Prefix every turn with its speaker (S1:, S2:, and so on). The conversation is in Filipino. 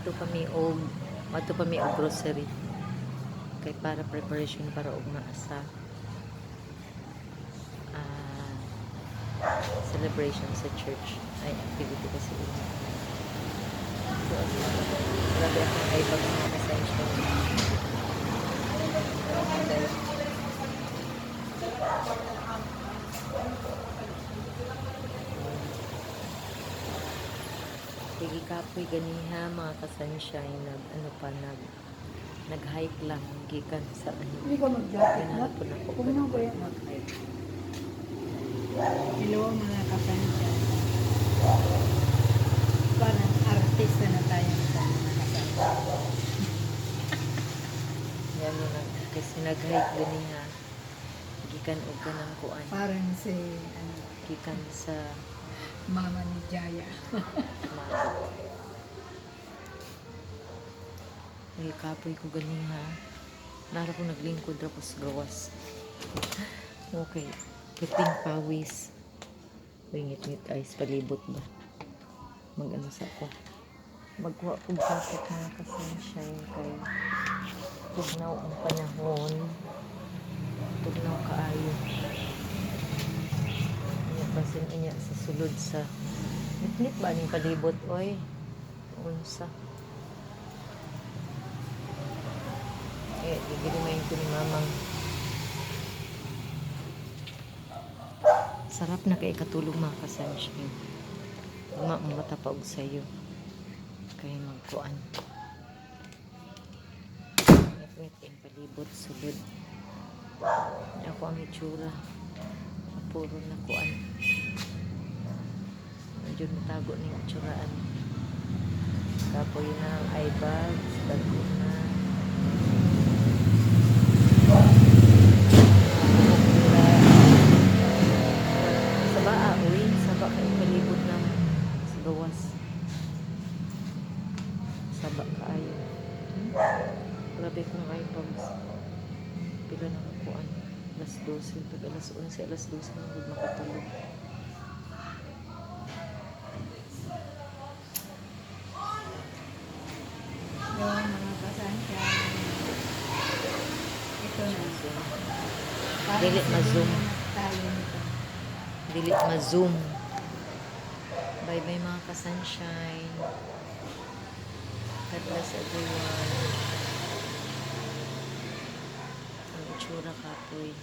S1: Ato kami og grocery. Kay para preparation para og maasa ah, celebration sa church. Ay, activity kasi yun. So, grabe akong ibag sa essential. Sige kapoy ganiha mga ka-sunshine nag-hike lang gikan sa ano.
S2: Hindi ka mag-jacket na.
S1: Pinahapon ako.
S2: Kung na ba yan mag-hike? Hello mga kapansa. Parang artista na tayo sa mga kasama.
S1: Yan mo na kasi nag-hike ganiha gikan og kanang kuan.
S2: Parang si
S1: Gikan sa
S2: Mama ni Jaya.
S1: Ay, kapoy ko ganiha. Nara ko naglingkod ra ko sa gawas. Okay. Puting pawis. Ngit-ngit ice palibot ba? Mag-ano sa ko. Magkuha kong jacket mga ka-sunshine kay tugnaw ang panahon. Tugnaw kaayo. Basin niya sa sulod sa nit ba ning palibot oy unsa gigilimayin ko ni mamang sarap na kay katulog mga ka-sunshine matapag sa'yo kay magkuan nit ang palibot sulod ako ang itsura puro na kuan medyo natago na yung tsuraan kapoy na ang eye bags bago na saba uwi saba kayo palibot na sa gawas saba kaayo grabe kong eye bags pila na kuan alas 12 pag alas 11 alas 12 na huwag makatulog
S2: Yung mga kasansa. Ito na. Parang
S1: Dili ma-zoom.
S2: tayo nito.
S1: dili ma-zoom bye bye mga ka-sunshine God bless everyone ang itsura kapoy